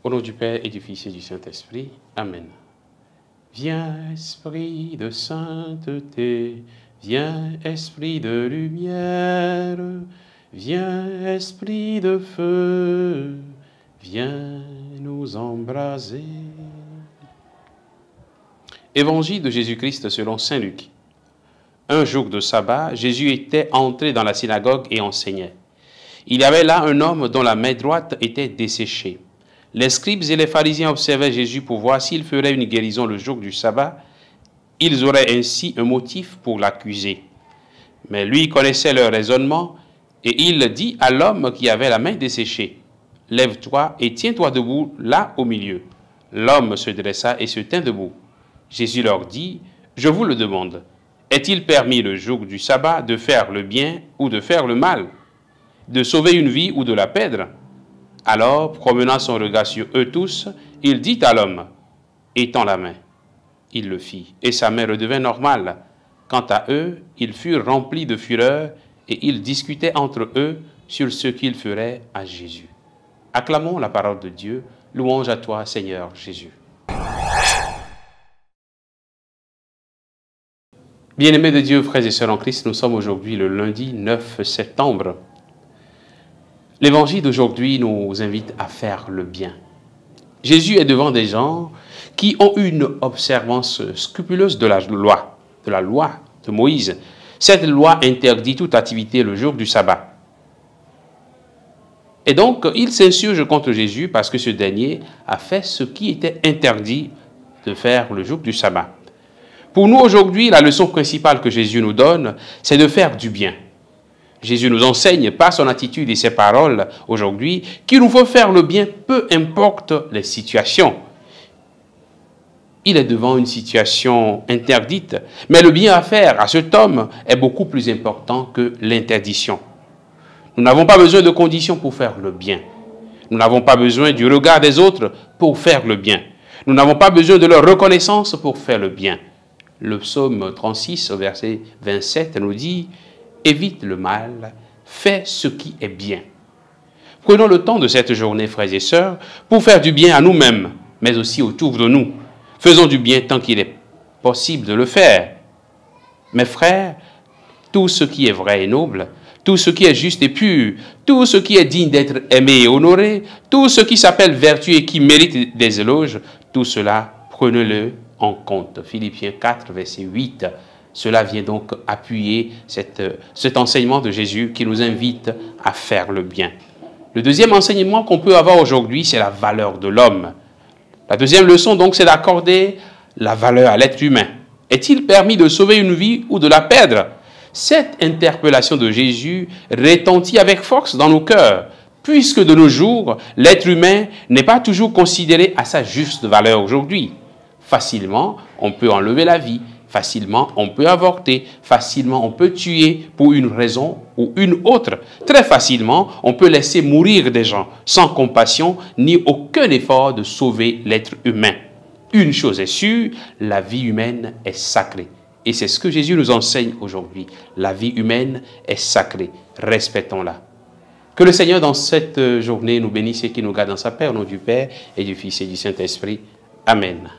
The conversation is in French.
Au nom du Père et du Fils et du Saint-Esprit. Amen. Viens, Esprit de sainteté, viens, Esprit de lumière, viens, Esprit de feu, viens nous embraser. Évangile de Jésus-Christ selon saint Luc. Un jour de sabbat, Jésus était entré dans la synagogue et enseignait. Il y avait là un homme dont la main droite était desséchée. Les scribes et les pharisiens observaient Jésus pour voir s'il ferait une guérison le jour du sabbat. Ils auraient ainsi un motif pour l'accuser. Mais lui connaissait leur raisonnement et il dit à l'homme qui avait la main desséchée, « Lève-toi et tiens-toi debout là au milieu. » L'homme se dressa et se tint debout. Jésus leur dit, « Je vous le demande, est-il permis le jour du sabbat de faire le bien ou de faire le mal, de sauver une vie ou de la perdre ?» Alors, promenant son regard sur eux tous, il dit à l'homme, « Étends la main. » Il le fit, et sa main redevint normale. Quant à eux, ils furent remplis de fureur, et ils discutaient entre eux sur ce qu'ils feraient à Jésus. Acclamons la parole de Dieu. Louange à toi, Seigneur Jésus. Bien-aimés de Dieu, frères et sœurs en Christ, nous sommes aujourd'hui le lundi 9 septembre. L'évangile d'aujourd'hui nous invite à faire le bien. Jésus est devant des gens qui ont une observance scrupuleuse de la loi de Moïse. Cette loi interdit toute activité le jour du sabbat. Et donc, ils s'insurgent contre Jésus parce que ce dernier a fait ce qui était interdit de faire le jour du sabbat. Pour nous aujourd'hui, la leçon principale que Jésus nous donne, c'est de faire du bien. Jésus nous enseigne par son attitude et ses paroles aujourd'hui qu'il nous faut faire le bien, peu importe les situations. Il est devant une situation interdite, mais le bien à faire à cet homme est beaucoup plus important que l'interdiction. Nous n'avons pas besoin de conditions pour faire le bien. Nous n'avons pas besoin du regard des autres pour faire le bien. Nous n'avons pas besoin de leur reconnaissance pour faire le bien. Le psaume 36, verset 27, nous dit « Évite le mal, fais ce qui est bien. » Prenons le temps de cette journée, frères et sœurs, pour faire du bien à nous-mêmes, mais aussi autour de nous. Faisons du bien tant qu'il est possible de le faire. Mes frères, tout ce qui est vrai et noble, tout ce qui est juste et pur, tout ce qui est digne d'être aimé et honoré, tout ce qui s'appelle vertu et qui mérite des éloges, tout cela, prenez-le en compte. Philippiens 4, verset 8. Cela vient donc appuyer cet enseignement de Jésus qui nous invite à faire le bien. Le deuxième enseignement qu'on peut avoir aujourd'hui, c'est la valeur de l'homme. La deuxième leçon, donc, c'est d'accorder la valeur à l'être humain. Est-il permis de sauver une vie ou de la perdre? Cette interpellation de Jésus retentit avec force dans nos cœurs, puisque de nos jours, l'être humain n'est pas toujours considéré à sa juste valeur aujourd'hui. Facilement, on peut enlever la vie. Facilement, on peut avorter. Facilement, on peut tuer pour une raison ou une autre. Très facilement, on peut laisser mourir des gens sans compassion ni aucun effort de sauver l'être humain. Une chose est sûre, la vie humaine est sacrée. Et c'est ce que Jésus nous enseigne aujourd'hui. La vie humaine est sacrée. Respectons-la. Que le Seigneur, dans cette journée, nous bénisse et qu'il nous garde dans sa paix, au nom du Père et du Fils et du Saint-Esprit. Amen.